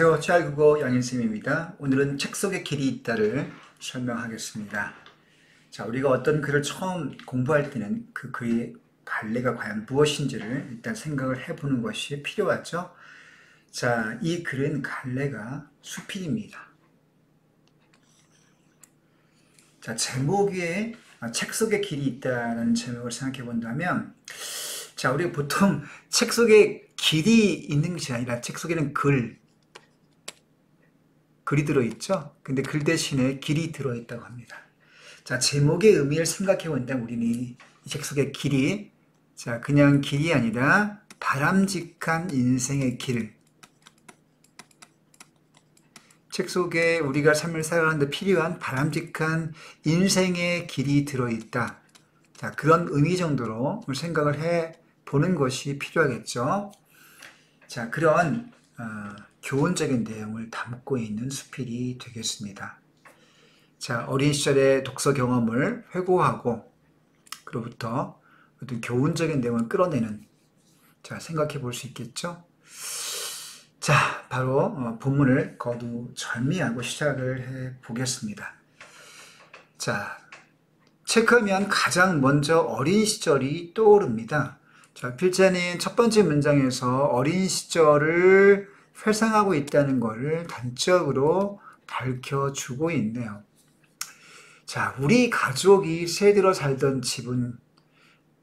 안녕하세요. 최알국어 양일쌤입니다. 오늘은 책 속에 길이 있다를 설명하겠습니다. 자, 우리가 어떤 글을 처음 공부할 때는 그 글의 갈래가 과연 무엇인지를 일단 생각을 해보는 것이 필요하죠. 자, 이 글은 갈래가 수필입니다. 자, 제목에 책 속에 길이 있다라는 제목을 생각해 본다면, 자, 우리가 보통 책 속에 길이 있는 것이 아니라 책 속에는 글이 들어있죠. 근데 글 대신에 길이 들어있다고 합니다. 자, 제목의 의미를 생각해 본다면 우리는 이 책 속의 길이, 자, 그냥 길이 아니라 바람직한 인생의 길. 책 속에 우리가 삶을 살아가는데 필요한 바람직한 인생의 길이 들어있다. 자, 그런 의미 정도로 생각을 해 보는 것이 필요하겠죠. 자, 그런 교훈적인 내용을 담고 있는 수필이 되겠습니다. 자, 어린 시절의 독서 경험을 회고하고 그로부터 어떤 교훈적인 내용을 끌어내는, 자, 생각해 볼 수 있겠죠. 자, 바로 본문을 거두절미하고 시작을 해 보겠습니다. 자, 체크하면 가장 먼저 어린 시절이 떠오릅니다. 자, 필자는 첫 번째 문장에서 어린 시절을 회상하고 있다는 것을 단적으로 밝혀주고 있네요. 자, 우리 가족이 새들어 살던 집은,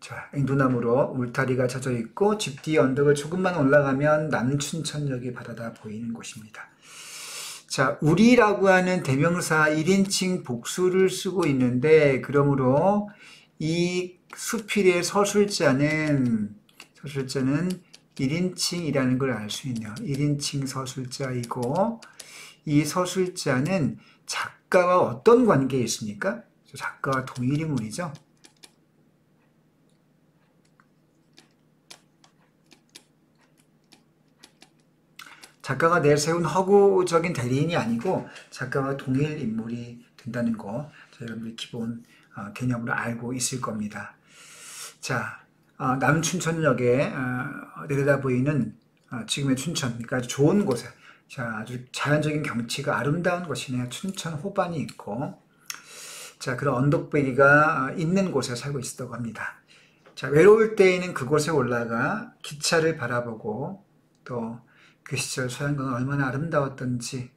자, 앵두나무로 울타리가 젖어 있고 집 뒤 언덕을 조금만 올라가면 남춘천역이 바라다 보이는 곳입니다. 자, 우리라고 하는 대명사 1인칭 복수를 쓰고 있는데, 그러므로 이 수필의 서술자는 1인칭이라는 걸 알 수 있네요. 1인칭 서술자이고, 이 서술자는 작가와 어떤 관계에 있습니까? 작가와 동일인물이죠. 작가가 내세운 허구적인 대리인이 아니고 작가와 동일 인물이 된다는 거, 여러분들이 기본 개념으로 알고 있을 겁니다. 자, 남춘천역에 내려다 보이는 지금의 춘천, 그러니까 아주 좋은 곳에, 자, 아주 자연적인 경치가 아름다운 곳이네요. 춘천 호반이 있고, 자, 그런 언덕배기가 있는 곳에 살고 있었다고 합니다. 자, 외로울 때에는 그곳에 올라가 기차를 바라보고, 또 그 시절 소양강은 얼마나 아름다웠던지,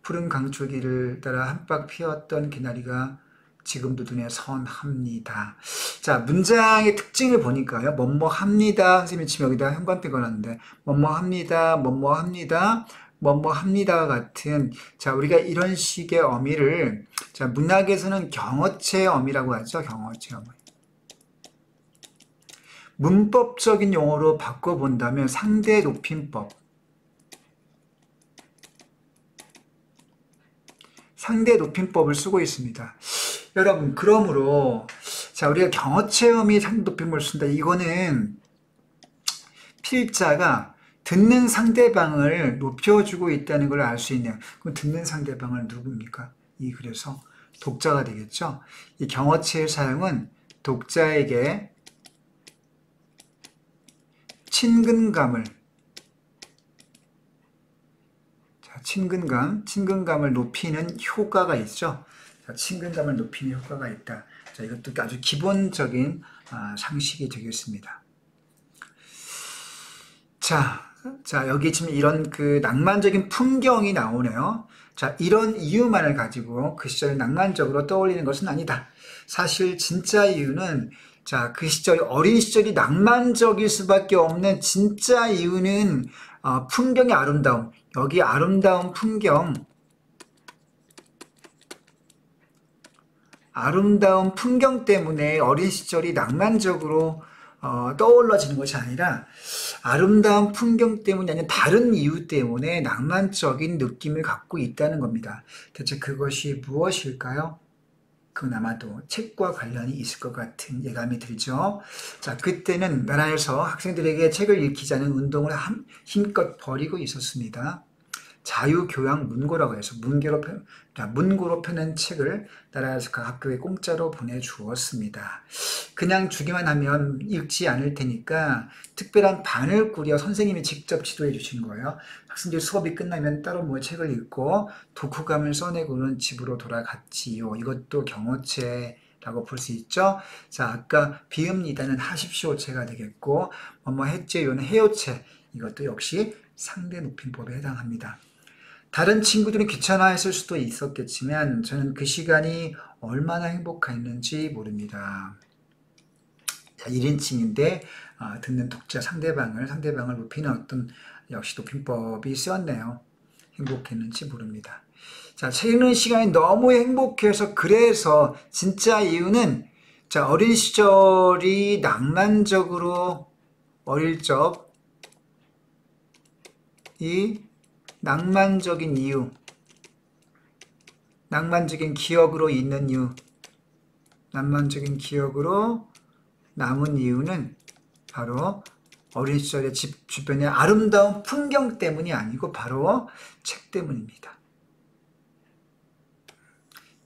푸른 강줄기를 따라 한박 피었던 개나리가 지금도 눈에 선합니다. 자, 문장의 특징을 보니까요. 뭐뭐합니다. 선생님이 지금 여기다 형광펜 걸었는데, 뭐뭐합니다, 뭐뭐합니다, 뭐뭐합니다 같은, 자, 우리가 이런 식의 어미를, 자, 문학에서는 경어체 어미라고 하죠. 경어체 어미. 문법적인 용어로 바꿔본다면 상대 높임법. 상대 높임법을 쓰고 있습니다. 여러분, 그러므로, 자, 우리가 경어체험이 상대 높임법을 쓴다. 이거는 필자가 듣는 상대방을 높여주고 있다는 걸 알 수 있네요. 그럼 듣는 상대방은 누굽니까? 그래서 독자가 되겠죠. 이 경어체의 사용은 독자에게 친근감을 높이는 효과가 있죠. 자, 친근감을 높이는 효과가 있다. 자, 이것도 아주 기본적인 상식이 되겠습니다. 자, 여기 지금 이런 그 낭만적인 풍경이 나오네요. 자, 이런 이유만을 가지고 그 시절을 낭만적으로 떠올리는 것은 아니다. 사실 진짜 이유는, 자, 그 시절, 어린 시절이 낭만적일 수밖에 없는 진짜 이유는 풍경의 아름다움. 여기 아름다운 풍경 때문에 어린 시절이 낭만적으로 떠올라지는 것이 아니라, 아름다운 풍경 때문이 아니라 다른 이유 때문에 낭만적인 느낌을 갖고 있다는 겁니다. 대체 그것이 무엇일까요? 그건 아마도 책과 관련이 있을 것 같은 예감이 들죠. 자, 그때는 나라에서 학생들에게 책을 읽히자는 운동을 힘껏 벌이고 있었습니다. 자유교양 문고라고 해서 문고로 펴낸 책을 나라에서 각 학교에 공짜로 보내주었습니다. 그냥 주기만 하면 읽지 않을 테니까 특별한 반을 꾸려 선생님이 직접 지도해 주시는 거예요. 학생들 수업이 끝나면 따로 뭐 책을 읽고 독후감을 써내고는 집으로 돌아갔지요. 이것도 경어체라고 볼 수 있죠. 자, 아까 비읍니다는 하십시오체가 되겠고, 뭐뭐 했제요는 해요체. 이것도 역시 상대 높임법에 해당합니다. 다른 친구들은 귀찮아했을 수도 있었겠지만 저는 그 시간이 얼마나 행복했는지 모릅니다. 1인칭인데 듣는 독자 상대방을 높이는 어떤 역시 높임법이 쓰였네요. 행복했는지 모릅니다. 자, 책 읽는 시간이 너무 행복해서 그래서 진짜 이유는 자, 어린 시절이 낭만적으로 어릴 적 이 낭만적인 이유, 낭만적인 기억으로 있는 이유, 낭만적인 기억으로 남은 이유는 바로 어린 시절의 집 주변의 아름다운 풍경 때문이 아니고 바로 책 때문입니다.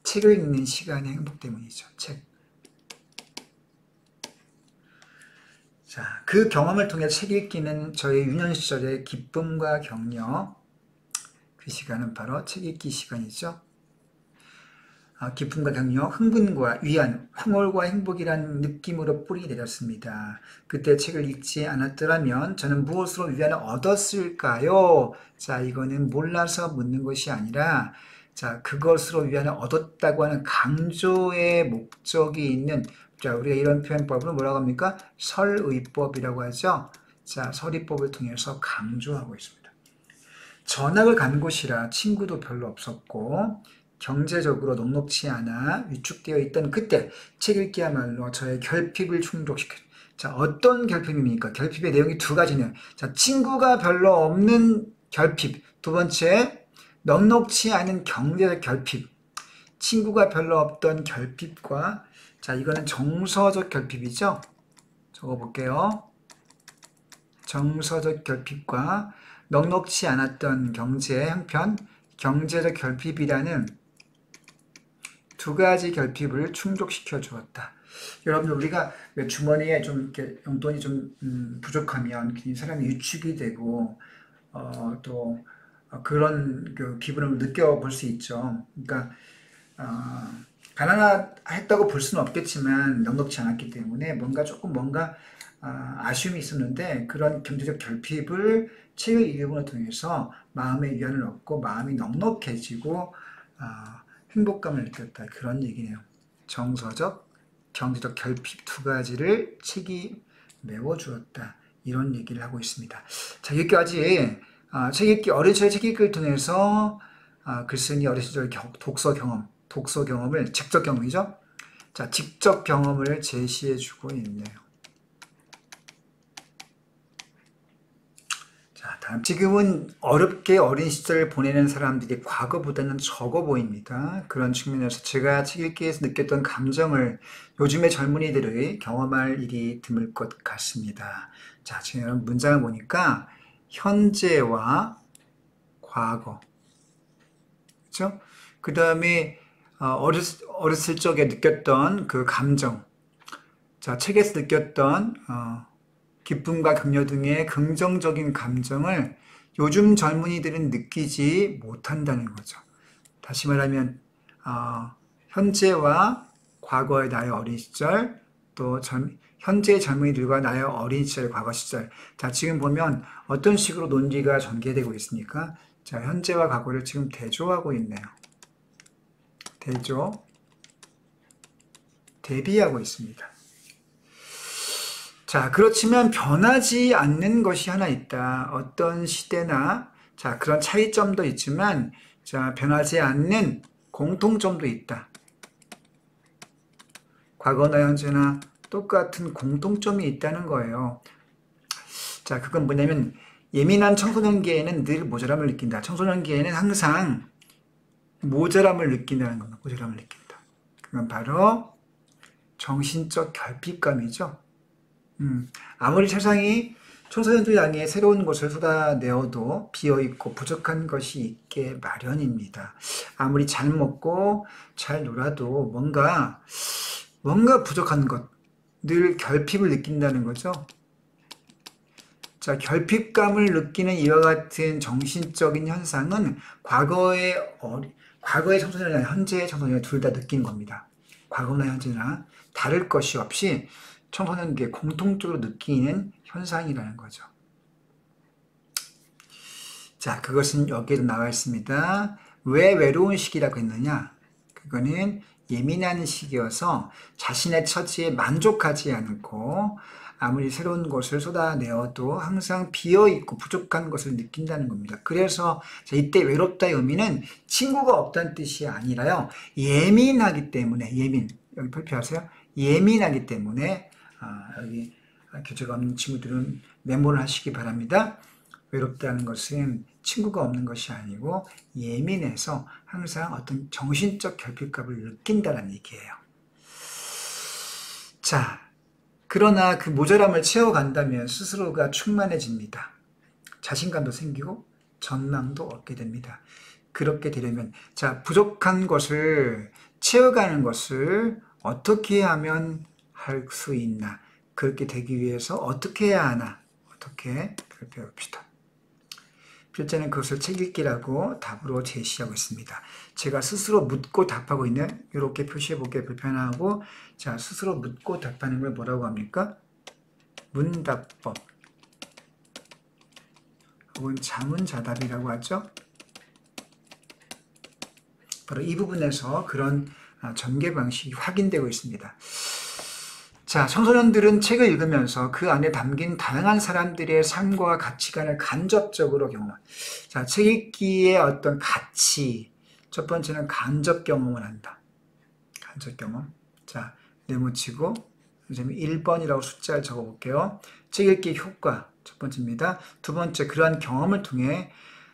책을 읽는 시간의 행복 때문이죠. 책. 자, 그 경험을 통해 책 읽기는 저의 유년 시절의 기쁨과 격려, 그 시간은 바로 책 읽기 시간이죠. 기쁨과 격려, 흥분과 위안, 황홀과 행복이라는 느낌으로 뿌리 내렸습니다. 그때 책을 읽지 않았더라면 저는 무엇으로 위안을 얻었을까요? 자, 이거는 몰라서 묻는 것이 아니라 자, 그것으로 위안을 얻었다고 하는 강조의 목적이 있는 자, 우리가 이런 표현법을 뭐라고 합니까? 설의법이라고 하죠. 자, 설의법을 통해서 강조하고 있습니다. 전학을 간 곳이라 친구도 별로 없었고 경제적으로 넉넉치 않아 위축되어 있던 그때 책 읽기야말로 저의 결핍을 충족시켰죠. 자, 어떤 결핍입니까? 결핍의 내용이 두 가지네요. 자, 친구가 별로 없는 결핍. 두 번째, 넉넉치 않은 경제적 결핍. 친구가 별로 없던 결핍과 자, 이거는 정서적 결핍이죠. 적어볼게요. 정서적 결핍과 넉넉치 않았던 경제의 형편, 경제적 결핍이라는 두 가지 결핍을 충족시켜 주었다. 여러분들 우리가 주머니에 좀 이렇게 용돈이 좀 부족하면 사람이 위축이 되고 또 그런 그 기분을 느껴볼 수 있죠. 그러니까 가난했다고 볼 수는 없겠지만 넉넉지 않았기 때문에 뭔가 아쉬움이 있었는데 그런 경제적 결핍을 책을 읽음을 통해서 마음의 위안을 얻고 마음이 넉넉해지고 행복감을 느꼈다. 그런 얘기네요. 정서적, 경제적 결핍 두 가지를 책이 메워주었다. 이런 얘기를 하고 있습니다. 자, 여기까지 책 읽기, 어린 시절 책 읽기를 통해서 글쓴이 어린 시절 독서 경험을, 직접 경험이죠. 자, 직접 경험을 제시해주고 있네요. 자, 다음. 지금은 어렵게 어린 시절을 보내는 사람들이 과거보다는 적어 보입니다. 그런 측면에서 제가 책 읽기에서 느꼈던 감정을 요즘의 젊은이들의 경험할 일이 드물 것 같습니다. 자, 지금 문장을 보니까 현재와 과거, 그렇죠? 그 다음에 어렸을 적에 느꼈던 그 감정, 자, 책에서 느꼈던 기쁨과 격려 등의 긍정적인 감정을 요즘 젊은이들은 느끼지 못한다는 거죠. 다시 말하면 현재와 과거의 나의 어린 시절, 또 현재의 젊은이들과 나의 어린 시절, 과거 시절. 자, 지금 보면 어떤 식으로 논리가 전개되고 있습니까? 자, 현재와 과거를 지금 대조하고 있네요. 대비하고 있습니다. 자, 그렇지만 변하지 않는 것이 하나 있다. 어떤 시대나 자, 그런 차이점도 있지만 자, 변하지 않는 공통점도 있다. 과거나 현재나 똑같은 공통점이 있다는 거예요. 자, 그건 뭐냐면 예민한 청소년기에는 늘 모자람을 느낀다. 청소년기에는 항상 모자람을 느낀다는 겁니다. 모자람을 느낀다. 그건 바로 정신적 결핍감이죠. 아무리 세상이 청소년들 향해 새로운 것을 쏟아내어도 비어있고 부족한 것이 있게 마련입니다. 아무리 잘 먹고 잘 놀아도 뭔가 부족한 것, 늘 결핍을 느낀다는 거죠. 자, 결핍감을 느끼는 이와 같은 정신적인 현상은 과거의 청소년이나 현재의 청소년 둘 다 느끼는 겁니다. 과거나 현재나 다를 것이 없이 청소년에게 공통적으로 느끼는 현상이라는 거죠. 자, 그것은 여기에도 나와 있습니다. 왜 외로운 시기라고 했느냐? 그거는 예민한 시기여서 자신의 처지에 만족하지 않고 아무리 새로운 것을 쏟아내어도 항상 비어있고 부족한 것을 느낀다는 겁니다. 그래서 이때 외롭다의 의미는 친구가 없다는 뜻이 아니라요. 예민하기 때문에, 여기 발표하세요. 예민하기 때문에, 여기 교재가 없는 친구들은 메모를 하시기 바랍니다. 외롭다는 것은 친구가 없는 것이 아니고 예민해서 항상 어떤 정신적 결핍감을 느낀다는 얘기예요. 자, 그러나 그 모자람을 채워간다면 스스로가 충만해집니다. 자신감도 생기고 전망도 얻게 됩니다. 그렇게 되려면, 자, 부족한 것을 채워가는 것을 어떻게 하면 할 수 있나? 그렇게 되기 위해서 어떻게 해야 하나? 어떻게? 그걸 배웁시다. 필자는 그것을 책 읽기라고 답으로 제시하고 있습니다. 제가 스스로 묻고 답하고 있는, 이렇게 표시해보기 불편하고, 자, 스스로 묻고 답하는 걸 뭐라고 합니까? 문답법 혹은 자문자답이라고 하죠. 바로 이 부분에서 그런 전개 방식이 확인되고 있습니다. 자, 청소년들은 책을 읽으면서 그 안에 담긴 다양한 사람들의 삶과 가치관을 간접적으로 경험합니다. 자, 책 읽기의 어떤 가치, 첫 번째는 간접 경험을 한다. 간접 경험. 자, 네모치고 1번이라고 숫자를 적어볼게요. 책 읽기 효과, 첫 번째입니다. 두 번째, 그러한 경험을 통해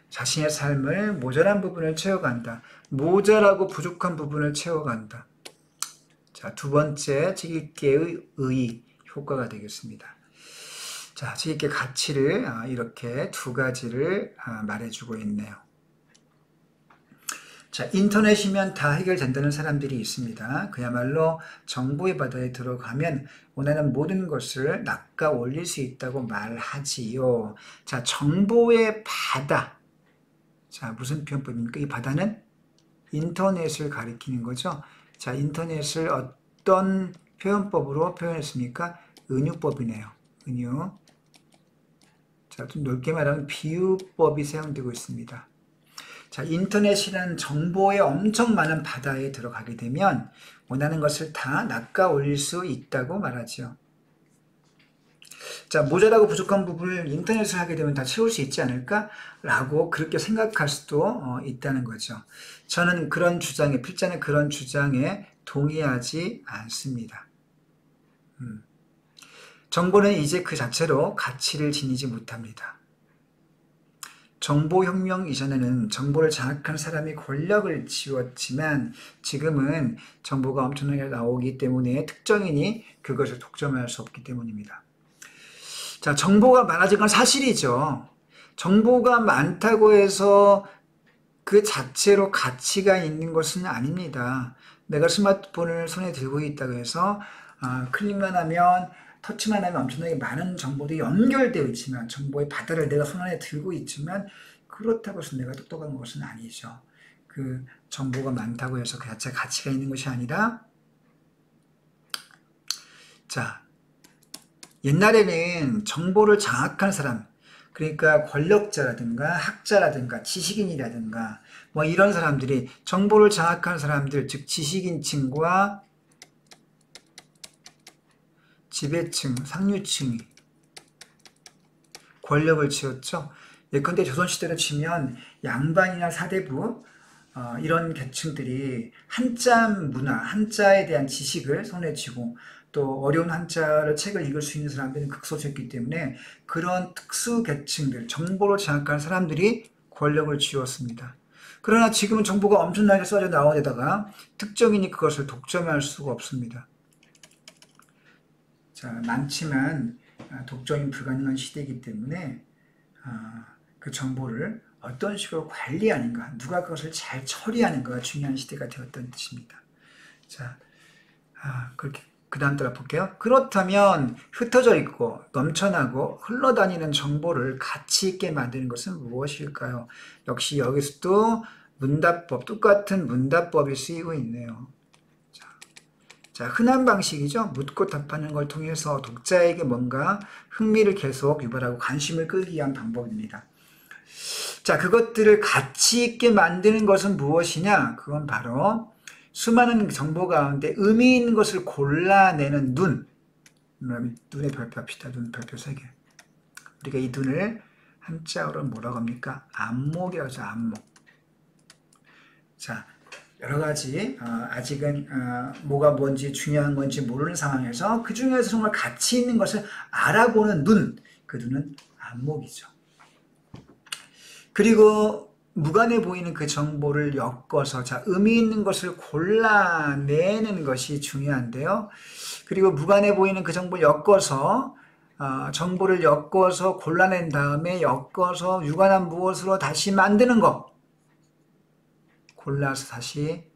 자신의 삶을 모자란 부분을 채워간다. 모자라고 부족한 부분을 채워간다. 자, 두 번째, 책 읽기의 효과가 되겠습니다. 자, 책 읽기의 가치를 이렇게 두 가지를 말해주고 있네요. 자, 인터넷이면 다 해결된다는 사람들이 있습니다. 그야말로 정보의 바다에 들어가면 원하는 모든 것을 낚아 올릴 수 있다고 말하지요. 자, 정보의 바다. 자, 무슨 표현법입니까? 이 바다는 인터넷을 가리키는 거죠. 자, 인터넷을 어떤 표현법으로 표현했습니까? 은유법이네요. 은유. 자, 좀 넓게 말하면 비유법이 사용되고 있습니다. 자, 인터넷이라는 정보의 엄청 많은 바다에 들어가게 되면 원하는 것을 다 낚아 올릴 수 있다고 말하죠. 자, 모자라고 부족한 부분을 인터넷을 하게 되면 다 채울 수 있지 않을까? 라고 그렇게 생각할 수도 있다는 거죠. 저는 그런 주장에, 필자는 그런 주장에 동의하지 않습니다. 정보는 이제 그 자체로 가치를 지니지 못합니다. 정보혁명 이전에는 정보를 장악한 사람이 권력을 쥐었지만 지금은 정보가 엄청나게 나오기 때문에 특정인이 그것을 독점할 수 없기 때문입니다. 자, 정보가 많아진 건 사실이죠. 정보가 많다고 해서 그 자체로 가치가 있는 것은 아닙니다. 내가 스마트폰을 손에 들고 있다고 해서 클릭만 하면, 터치만 하면 엄청나게 많은 정보들이 연결되어 있지만, 정보의 바다를 내가 손 안에 들고 있지만 그렇다고 해서 내가 똑똑한 것은 아니죠. 그 정보가 많다고 해서 그 자체가 가치가 있는 것이 아니라, 자, 옛날에는 정보를 장악한 사람, 그러니까 권력자라든가 학자라든가 지식인이라든가 뭐 이런 사람들이, 정보를 장악한 사람들, 즉 지식인층과 지배층, 상류층이 권력을 쥐었죠. 예컨대 조선시대로 치면 양반이나 사대부, 이런 계층들이 한자 문화, 한자에 대한 지식을 손에 쥐고 또 어려운 한자를 책을 읽을 수 있는 사람들은 극소수였기 때문에 그런 특수 계층들, 정보를 장악한 사람들이 권력을 쥐었습니다. 그러나 지금은 정보가 엄청나게 쏟아져 나온 데다가 특정인이 그것을 독점할 수가 없습니다. 자, 많지만 독점이 불가능한 시대이기 때문에 그 정보를 어떤 식으로 관리하는가, 누가 그것을 잘 처리하는가가 중요한 시대가 되었다는 뜻입니다. 자, 그렇게 그 다음 따라 볼게요. 그렇다면 흩어져 있고 넘쳐나고 흘러다니는 정보를 가치 있게 만드는 것은 무엇일까요? 역시 여기서도 문답법, 똑같은 문답법이 쓰이고 있네요. 자, 흔한 방식이죠. 묻고 답하는 걸 통해서 독자에게 뭔가 흥미를 계속 유발하고 관심을 끌기 위한 방법입니다. 자, 그것들을 가치 있게 만드는 것은 무엇이냐? 그건 바로 수많은 정보 가운데 의미 있는 것을 골라내는 눈. 눈의 별표 합시다. 눈 별표 3개. 우리가 이 눈을 한자어로 뭐라고 합니까? 안목이라고 하죠. 안목. 자, 여러 가지 아직은 뭐가 뭔지 중요한 건지 모르는 상황에서 그 중에서 정말 가치 있는 것을 알아보는 눈. 그 눈은 안목이죠. 그리고 무관해 보이는 그 정보를 엮어서 의미 있는 것을 골라내는 것이 중요한데요. 그리고 무관해 보이는 그 정보를 엮어서 정보를 엮어서 골라낸 다음에 엮어서 유관한 무엇으로 다시 만드는 것. 골라서 다시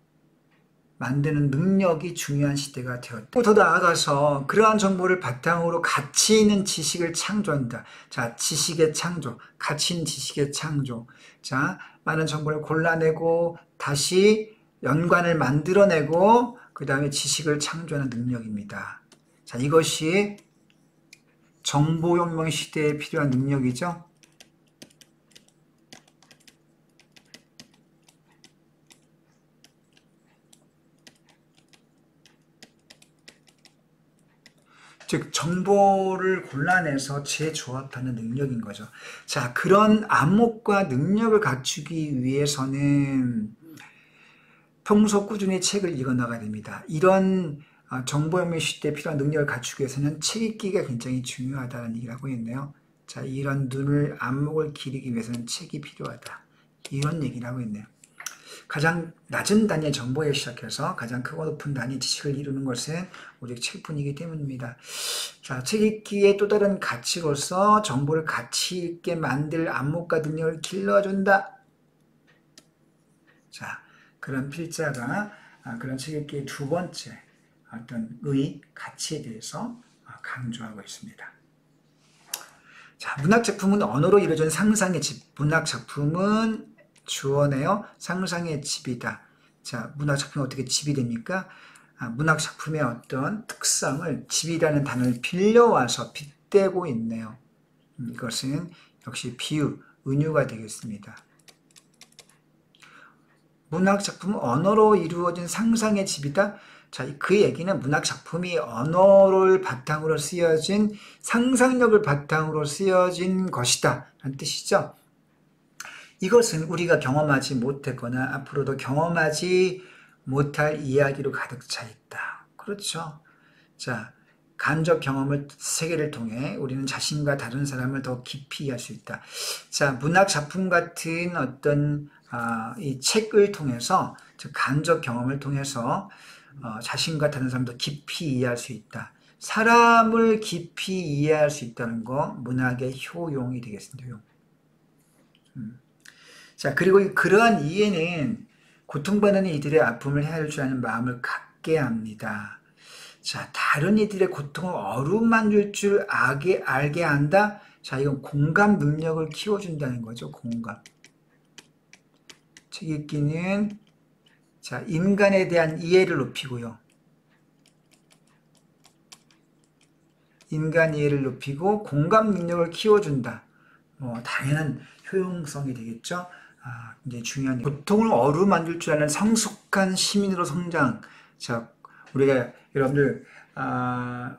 만드는 능력이 중요한 시대가 되었다. 더 나아가서 그러한 정보를 바탕으로 가치 있는 지식을 창조한다. 자, 지식의 창조, 가치 있는 지식의 창조. 자, 많은 정보를 골라내고 다시 연관을 만들어내고 그 다음에 지식을 창조하는 능력입니다. 자, 이것이 정보혁명 시대에 필요한 능력이죠. 즉 정보를 골라내서 재조합하는 능력인 거죠. 자, 그런 안목과 능력을 갖추기 위해서는 평소 꾸준히 책을 읽어나가야 됩니다. 이런 정보혁명 시대에 필요한 능력을 갖추기 위해서는 책 읽기가 굉장히 중요하다는 얘기를 하고 있네요. 자, 이런 눈을, 안목을 기르기 위해서는 책이 필요하다. 이런 얘기를 하고 있네요. 가장 낮은 단위의 정보에 시작해서 가장 크고 높은 단위의 지식을 이루는 것은 오직 책뿐이기 때문입니다. 자, 책 읽기의 또 다른 가치로서 정보를 가치 있게 만들 안목과 능력을 길러준다. 자, 그런 필자가 그런 책 읽기의 두 번째 어떤 가치에 대해서 강조하고 있습니다. 자, 문학작품은 언어로 이루어진 상상의 집. 문학작품은 주어네요. 상상의 집이다. 자, 문학작품이 어떻게 집이 됩니까? 문학작품의 어떤 특성을 집이라는 단어를 빌려와서 빗대고 있네요. 이것은 역시 비유, 은유가 되겠습니다. 문학작품은 언어로 이루어진 상상의 집이다. 자, 그 얘기는 문학작품이 언어를 바탕으로 쓰여진 상상력을 바탕으로 쓰여진 것이다 라는 뜻이죠. 이것은 우리가 경험하지 못했거나 앞으로도 경험하지 못할 이야기로 가득 차 있다. 그렇죠. 자, 간접 경험을 세계를 통해 우리는 자신과 다른 사람을 더 깊이 이해할 수 있다. 자, 문학 작품 같은 어떤 이 책을 통해서, 즉 간접 경험을 통해서 자신과 다른 사람도 깊이 이해할 수 있다. 사람을 깊이 이해할 수 있다는 거 문학의 효용이 되겠습니다. 효용. 자, 그리고 그러한 이해는 고통받는 이들의 아픔을 헤아릴 줄 아는 마음을 갖게 합니다. 자, 다른 이들의 고통을 어루만질 줄 알게 한다? 자, 이건 공감 능력을 키워준다는 거죠, 공감. 책 읽기는, 자, 인간에 대한 이해를 높이고요. 인간 이해를 높이고 공감 능력을 키워준다. 당연한 효용성이 되겠죠. 굉장히 중요한 고통을 어루만질 줄 아는 성숙한 시민으로 성장. 자, 우리가 여러분들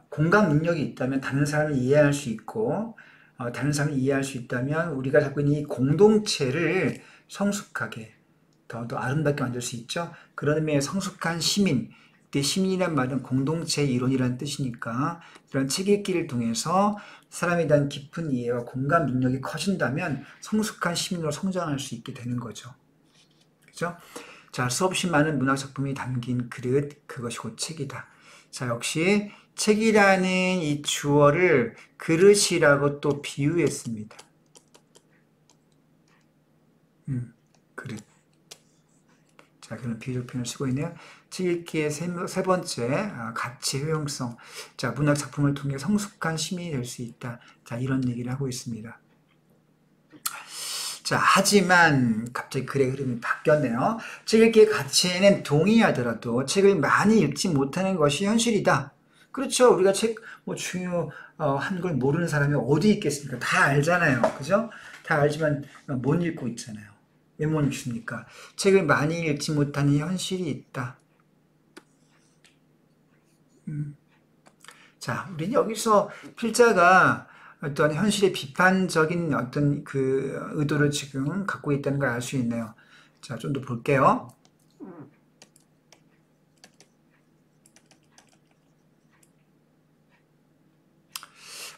공감 능력이 있다면 다른 사람을 이해할 수 있고 다른 사람을 이해할 수 있다면 우리가 갖고 있는 이 공동체를 성숙하게 더 아름답게 만들 수 있죠. 그런 의미의 성숙한 시민. 이때 시민이란 말은 공동체 이론이라는 뜻이니까 이런 책 읽기를 통해서 사람에 대한 깊은 이해와 공감 능력이 커진다면 성숙한 시민으로 성장할 수 있게 되는 거죠. 그죠? 자, 수없이 많은 문학 작품이 담긴 그릇, 그것이 곧 책이다. 자, 역시 책이라는 이 주어를 그릇이라고 또 비유했습니다. 그릇. 자, 그런 비유적 표현을 쓰고 있네요. 책 읽기의 세 번째, 가치, 효용성. 자, 문학 작품을 통해 성숙한 시민이 될 수 있다. 자, 이런 얘기를 하고 있습니다. 자, 하지만 갑자기 글의 흐름이 바뀌었네요. 책 읽기의 가치에는 동의하더라도 책을 많이 읽지 못하는 것이 현실이다. 그렇죠. 우리가 책 중요한 걸 모르는 사람이 어디 있겠습니까? 다 알잖아요. 그죠? 다 알지만 못 읽고 있잖아요. 왜 못 읽습니까? 책을 많이 읽지 못하는 현실이 있다. 자, 우리는 여기서 필자가 어떤 현실의 비판적인 어떤 그 의도를 지금 갖고 있다는 걸 알 수 있네요. 자, 좀 더 볼게요.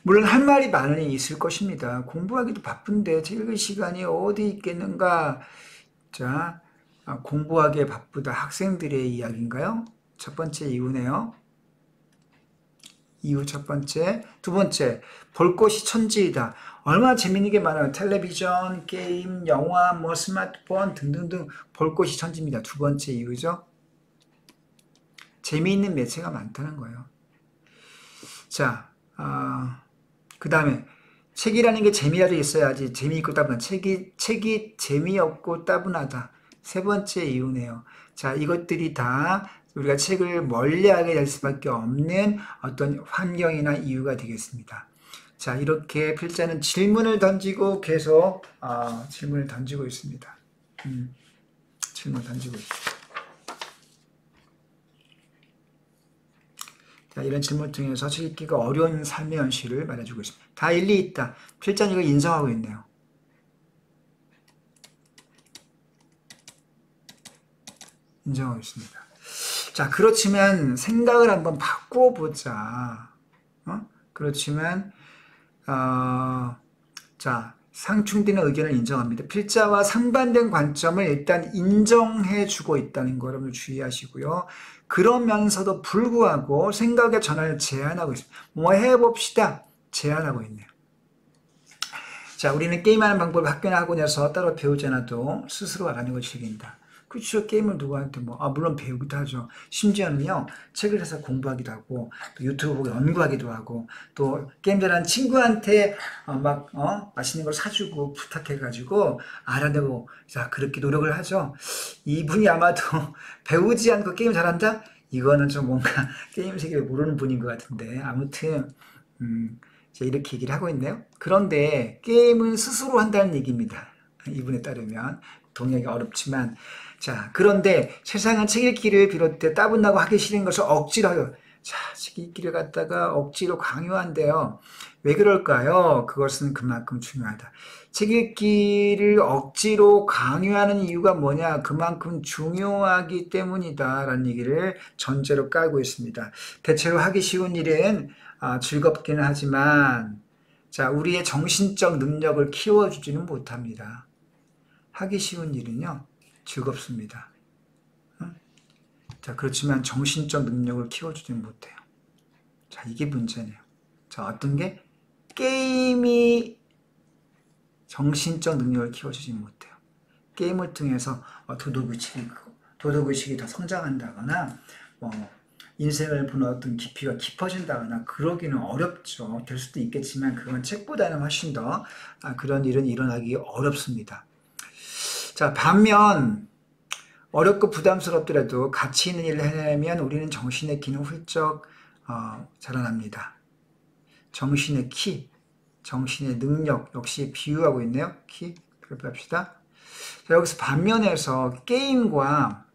물론 할 말이 많으니 있을 것입니다. 공부하기도 바쁜데 책 읽을 시간이 어디 있겠는가? 자, 공부하기에 바쁘다. 학생들의 이야기인가요? 첫 번째 이유네요. 이유 첫 번째. 두 번째, 볼 것이 천지이다. 얼마나 재밌는 게 많아요. 텔레비전, 게임, 영화, 뭐 스마트폰 등등등 볼 것이 천지입니다. 두 번째 이유죠. 재미있는 매체가 많다는 거예요. 자, 그 다음에 책이라는 게 재미라도 있어야지. 재미있고 따분하다. 책이 재미없고 따분하다. 세 번째 이유네요. 자, 이것들이 다 우리가 책을 멀리하게 될 수밖에 없는 어떤 환경이나 이유가 되겠습니다. 자, 이렇게 필자는 질문을 던지고 계속 질문을 던지고 있습니다. 질문을 던지고 있습니다. 자, 이런 질문 통해서 책 읽기가 어려운 삶의 현실을 말해주고 있습니다. 다 일리 있다. 필자는 이걸 인정하고 있네요. 인정하고 있습니다. 자, 그렇지만 생각을 한번 바꿔보자. 그렇지만 자, 상충되는 의견을 인정합니다. 필자와 상반된 관점을 일단 인정해주고 있다는 거 여러분 주의하시고요. 그러면서도 불구하고 생각의 전환을 제한하고 있습니다. 뭐 해봅시다. 제한하고 있네요. 자, 우리는 게임하는 방법을 학교나 학원에서 따로 배우지 않아도 스스로 알아내는 걸 즐긴다. 그렇죠. 게임을 누구한테 물론 배우기도 하죠. 심지어는요, 책을 사서 공부하기도 하고, 또 유튜브 보고 연구하기도 하고, 또 게임 잘하는 친구한테 맛있는 걸 사주고 부탁해가지고 알아내고, 자, 그렇게 노력을 하죠. 이분이 아마도 배우지 않고 게임 잘한다? 이거는 좀 뭔가 게임 세계를 모르는 분인 것 같은데, 아무튼, 이렇게 얘기를 하고 있네요. 그런데 게임은 스스로 한다는 얘기입니다. 이분에 따르면. 동의하기 어렵지만, 자, 그런데 세상은 책 읽기를 비롯해 따분하고 하기 싫은 것을 억지로 하요. 자, 책 읽기를 갖다가 억지로 강요한대요. 왜 그럴까요? 그것은 그만큼 중요하다. 책 읽기를 억지로 강요하는 이유가 뭐냐? 그만큼 중요하기 때문이다. 라는 얘기를 전제로 깔고 있습니다. 대체로 하기 쉬운 일은 즐겁기는 하지만, 자, 우리의 정신적 능력을 키워주지는 못합니다. 하기 쉬운 일은요, 즐겁습니다. 자, 그렇지만 정신적 능력을 키워주지는 못해요. 자, 이게 문제네요. 자, 어떤 게? 게임이 정신적 능력을 키워주지 못해요. 게임을 통해서 도덕의식이 더 성장한다거나, 인생을 보는 어떤 깊이가 깊어진다거나 그러기는 어렵죠. 될 수도 있겠지만 그건 책보다는 훨씬 더 그런 일은 일어나기 어렵습니다. 자, 반면 어렵고 부담스럽더라도 가치 있는 일을 해내면 우리는 정신의 기능 훌쩍 자라납니다. 정신의 키, 정신의 능력 역시 비유하고 있네요. 키, 살펴봅시다. 자, 여기서 반면에서 게임과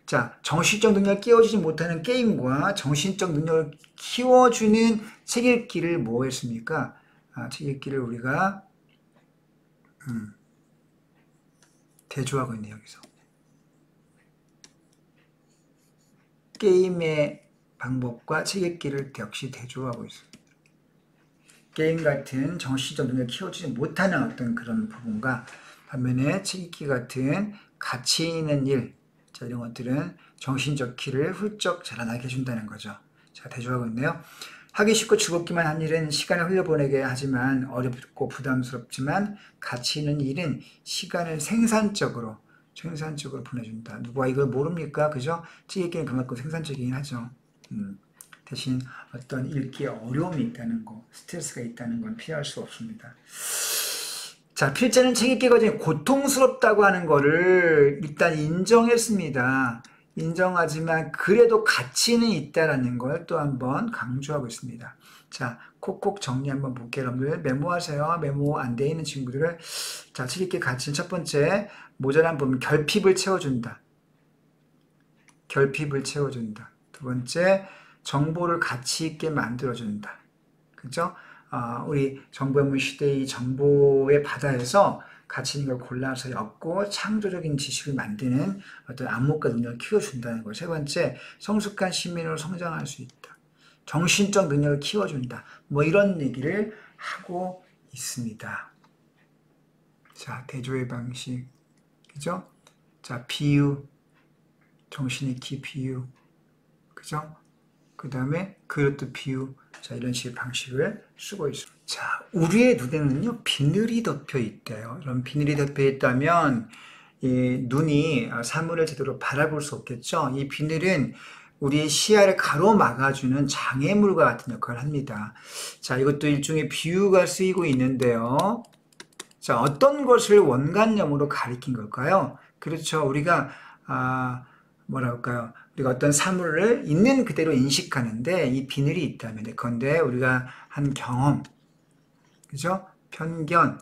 자, 정신적 능력을 끼워주지 못하는 게임과 정신적 능력을 키워주는 책 읽기를 뭐 했습니까? 책 읽기를 우리가 대조하고 있네요, 여기서. 게임의 방법과 책 읽기를 역시 대조하고 있습니다. 게임 같은 정신적 능력을 키워주지 못하는 어떤 그런 부분과 반면에 책 읽기 같은 가치 있는 일, 자, 이런 것들은 정신적 키를 훌쩍 자라나게 해준다는 거죠. 자, 대조하고 있네요. 하기 쉽고 즐겁기만 한 일은 시간을 흘려보내게 하지만 어렵고 부담스럽지만 가치 있는 일은 시간을 생산적으로 보내준다. 누가 이걸 모릅니까? 그죠? 찌개기는 그만큼 생산적이긴 하죠. 대신 어떤 읽기에 어려움이 있다는 거, 스트레스가 있다는 건 피할 수 없습니다. 자, 필자는 책 읽기 과정이 고통스럽다고 하는 거를 일단 인정했습니다. 인정하지만 그래도 가치는 있다라는 걸 또 한번 강조하고 있습니다. 자, 콕콕 정리 한번 볼게요. 여러분들 메모하세요. 메모 안 돼 있는 친구들을. 자, 책 읽기 가치는 첫 번째, 모자란 부분 결핍을 채워준다. 결핍을 채워준다. 두 번째, 정보를 가치 있게 만들어준다. 그죠? 우리 정보연문 시대의 정보의 바다에서 가치 있는 걸 골라서 엮고 창조적인 지식을 만드는 어떤 안목과 능력을 키워준다는 거. 세 번째, 성숙한 시민으로 성장할 수 있다. 정신적 능력을 키워준다. 뭐 이런 얘기를 하고 있습니다. 자, 대조의 방식. 그죠? 자, 비유. 정신의 키 비유. 그죠? 그 다음에 그릇도 비유. 자, 이런 식의 방식을 쓰고 있습니다. 자, 우리의 눈에는요, 비늘이 덮여 있대요. 이런 비늘이 덮여 있다면, 이 눈이 사물을 제대로 바라볼 수 없겠죠? 이 비늘은 우리의 시야를 가로막아주는 장애물과 같은 역할을 합니다. 자, 이것도 일종의 비유가 쓰이고 있는데요. 자, 어떤 것을 원관념으로 가리킨 걸까요? 그렇죠. 우리가, 뭐랄까요. 우리가 어떤 사물을 있는 그대로 인식하는데 이 비늘이 있다면, 예컨대 우리가 한 경험, 그죠? 편견,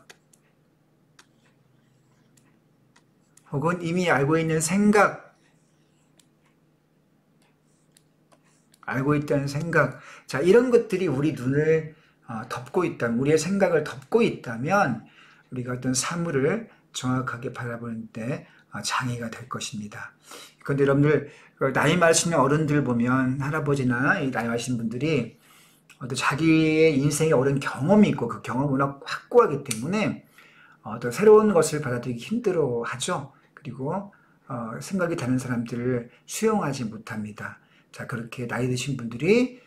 혹은 이미 알고 있는 생각, 알고 있다는 생각. 자, 이런 것들이 우리 눈을 덮고 있다면, 우리의 생각을 덮고 있다면, 우리가 어떤 사물을 정확하게 바라보는데 장애가 될 것입니다. 그런데 여러분들, 나이 많으신 어른들 보면, 할아버지나 나이 많으신 분들이 어떤 자기의 인생에 오랜 경험이 있고 그 경험이 워낙 확고하기 때문에 또 새로운 것을 받아들이기 힘들어 하죠. 그리고 생각이 다른 사람들을 수용하지 못합니다. 자, 그렇게 나이 드신 분들이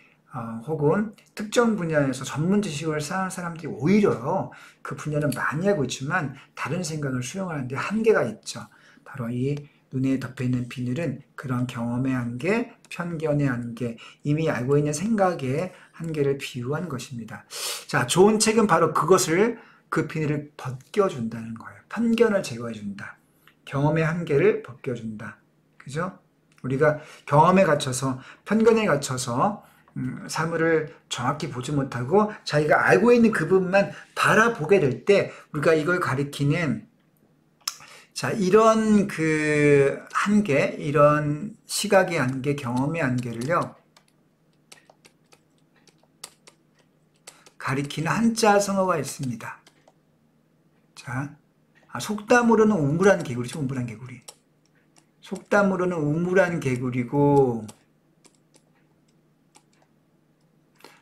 혹은 특정 분야에서 전문 지식을 쌓은 사람들이 오히려 그 분야는 많이 알고 있지만 다른 생각을 수용하는데 한계가 있죠. 바로 이 눈에 덮여있는 비늘은 그런 경험의 한계, 편견의 한계, 이미 알고 있는 생각의 한계를 비유한 것입니다. 자, 좋은 책은 바로 그것을, 그 비늘을 벗겨준다는 거예요. 편견을 제거해준다. 경험의 한계를 벗겨준다. 그죠? 우리가 경험에 갇혀서, 편견에 갇혀서 사물을 정확히 보지 못하고 자기가 알고 있는 그 부분만 바라보게 될 때 우리가 이걸 가리키는, 자, 이런 그 한계, 이런 시각의 한계, 경험의 한계를요, 가리키는 한자 성어가 있습니다. 자, 속담으로는 우물한 개구리죠, 우물한 개구리. 속담으로는 우물한 개구리고,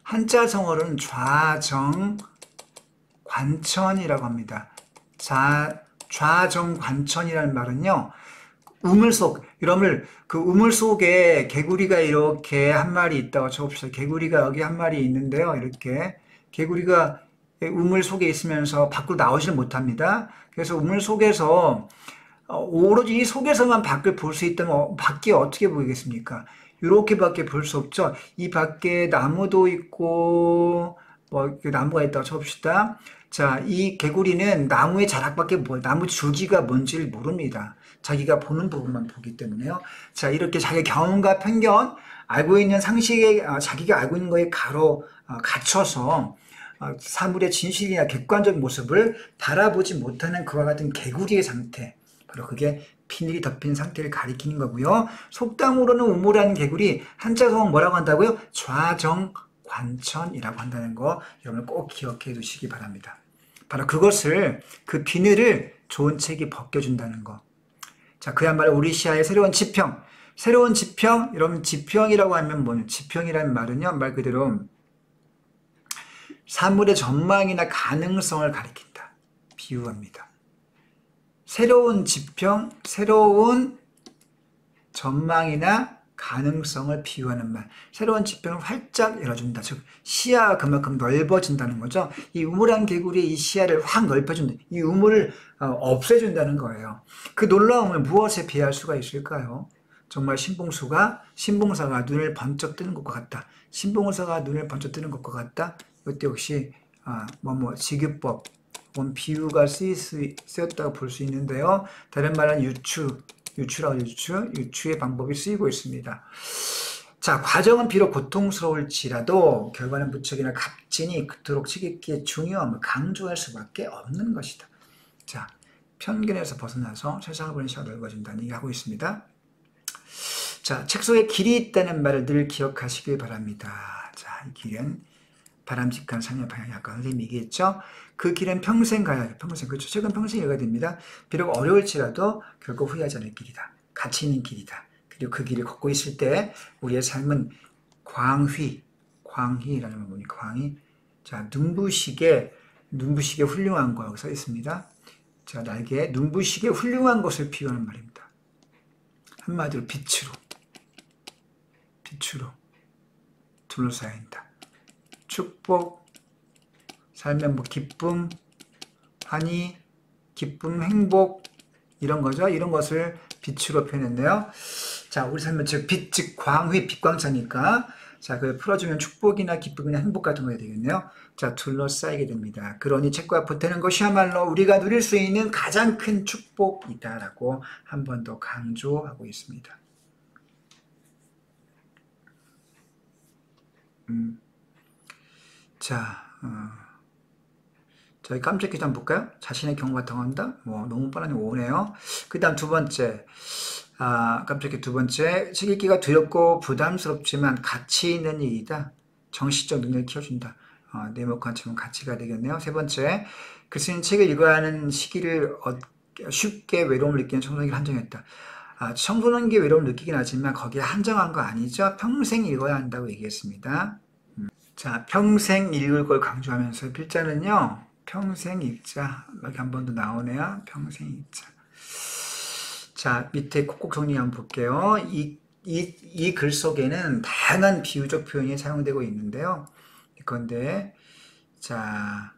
한자 성어로는 좌정관천이라고 합니다. 좌정관천이라는 말은요, 우물 속, 여러분들 그 우물 속에 개구리가 이렇게 한 마리 있다고 쳐봅시다. 개구리가 여기 한 마리 있는데요. 이렇게 개구리가 우물 속에 있으면서 밖으로 나오질 못합니다. 그래서 우물 속에서 오로지 이 속에서만 밖을 볼 수 있다면 밖이 어떻게 보이겠습니까? 이렇게밖에 볼 수 없죠. 이 밖에 나무도 있고 뭐 나무가 있다고 쳐봅시다. 자, 이 개구리는 나무의 자락밖에 나무 줄기가 뭔지를 모릅니다. 자기가 보는 부분만 보기 때문에요. 자, 이렇게 자기 경험과 편견, 알고 있는 상식에, 자기가 알고 있는 거에 갇혀서 사물의 진실이나 객관적 모습을 바라보지 못하는 그와 같은 개구리의 상태, 바로 그게 비늘이 덮인 상태를 가리키는 거고요. 속담으로는 우물한 개구리, 한자성어 뭐라고 한다고요? 좌정관천이라고 한다는 거 여러분 꼭 기억해 두시기 바랍니다. 바로 그것을, 그 비늘을 좋은 책이 벗겨준다는 거. 자, 그야말로 우리 시야의 새로운 지평. 새로운 지평, 여러분 지평이라고 하면 뭐냐? 지평이라는 말은요, 말 그대로 사물의 전망이나 가능성을 가리킨다. 비유합니다. 새로운 지평, 새로운 전망이나 가능성을 비유하는 말. 새로운 지평을 활짝 열어준다. 즉 시야가 그만큼 넓어진다는 거죠. 이 우물안 개구리의 이 시야를 확 넓혀준다. 이 우물을 없애준다는 거예요. 그 놀라움을 무엇에 비할 수가 있을까요? 정말 신봉사가 눈을 번쩍 뜨는 것과 같다. 신봉사가 눈을 번쩍 뜨는 것과 같다. 이때 역시 지규법 혹은 비유가 쓰였다고 볼 수 있는데요. 다른 말은 유추의 방법이 쓰이고 있습니다. 자, 과정은 비록 고통스러울지라도 결과는 무척이나 값지니 그토록 책읽기의 중요함을 강조할 수밖에 없는 것이다. 자, 편견에서 벗어나서 세상을 보는 시야가 넓어진다는 얘기하고 있습니다. 자, 책 속에 길이 있다는 말을 늘 기억하시길 바랍니다. 자, 이 길은 바람직한 삶의 방향이 아까 선생님이 얘기했죠. 그 길은 평생 가야 해요. 평생. 그렇죠. 책은 평생 읽어야 됩니다. 비록 어려울지라도 결코 후회하지 않을 길이다. 가치 있는 길이다. 그리고 그 길을 걷고 있을 때 우리의 삶은 광희라는 건 뭐니? 광희. 자, 눈부시게 훌륭한 거라고 써 있습니다. 자, 날개에 눈부시게 훌륭한 것을 비유하는 말입니다. 한마디로 빛으로 둘러싸야 한다. 축복, 삶의 기쁨, 환희, 기쁨, 행복 이런 거죠. 이런 것을 빛으로 표현했네요. 자, 우리 삶은 즉 빛, 즉 광휘, 빛광차니까 자, 그걸 풀어주면 축복이나 기쁨이나 행복 같은 거야 되겠네요. 자, 둘러싸이게 됩니다. 그러니 책과 보태는 것이야말로 우리가 누릴 수 있는 가장 큰 축복이다라고 한 번 더 강조하고 있습니다. 자, 저희 깜짝 퀴즈 한번 볼까요? 자신의 경우가 당한다? 너무 뻔하니 오네요. 그 다음 두 번째. 깜짝이 두 번째. 책 읽기가 두렵고 부담스럽지만 가치 있는 일이다. 정신적 능력을 키워준다. 네모칸 치면 가치가 되겠네요. 세 번째. 글 쓰는 책을 읽어야 하는 시기를 쉽게 외로움을 느끼는 청소년에게 한정했다. 청소년에게 외로움을 느끼긴 하지만 거기에 한정한 거 아니죠. 평생 읽어야 한다고 얘기했습니다. 자, 평생 읽을 걸 강조하면서 필자는요. 평생 읽자. 여기 한 번 더 나오네요. 평생 읽자. 자, 밑에 콕콕 정리 한번 볼게요. 이 글 속에는 다양한 비유적 표현이 사용되고 있는데요. 그런데 자,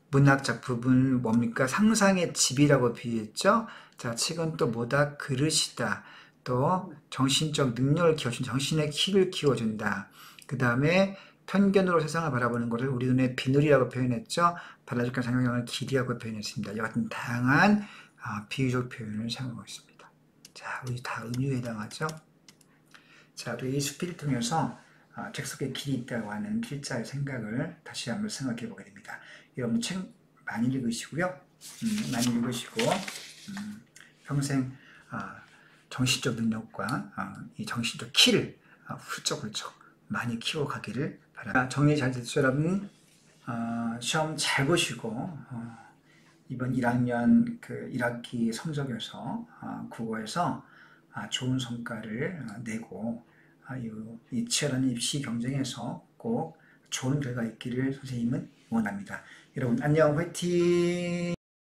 문학 작품은 뭡니까? 상상의 집이라고 비유했죠. 자, 책은 또 뭐다? 그릇이다. 또 정신적 능력을 키워준다. 정신의 키를 키워준다. 그 다음에 편견으로 세상을 바라보는 것을 우리 눈에 비늘이라고 표현했죠. 바라직한 상상력을 길이라고 표현했습니다. 이와 같은 다양한 비유적 표현을 사용하고 있습니다. 자, 우리 다 은유에 해당하죠. 자, 우리 이 수필을 통해서 책 속에 길이 있다고 하는 필자의 생각을 다시 한번 생각해 보게 됩니다. 여러분 책 많이 읽으시고요. 많이 읽으시고 평생 정신적 능력과 이 정신적 키를 훌쩍훌쩍 많이 키워가기를 바랍니다. 정리 잘 됐죠, 여러분? 시험 잘 보시고 이번 1학년 그 1학기 성적에서 국어에서 좋은 성과를 내고 이 치열한 입시 경쟁에서 꼭 좋은 결과 있기를 선생님은 원합니다. 여러분 안녕, 화이팅!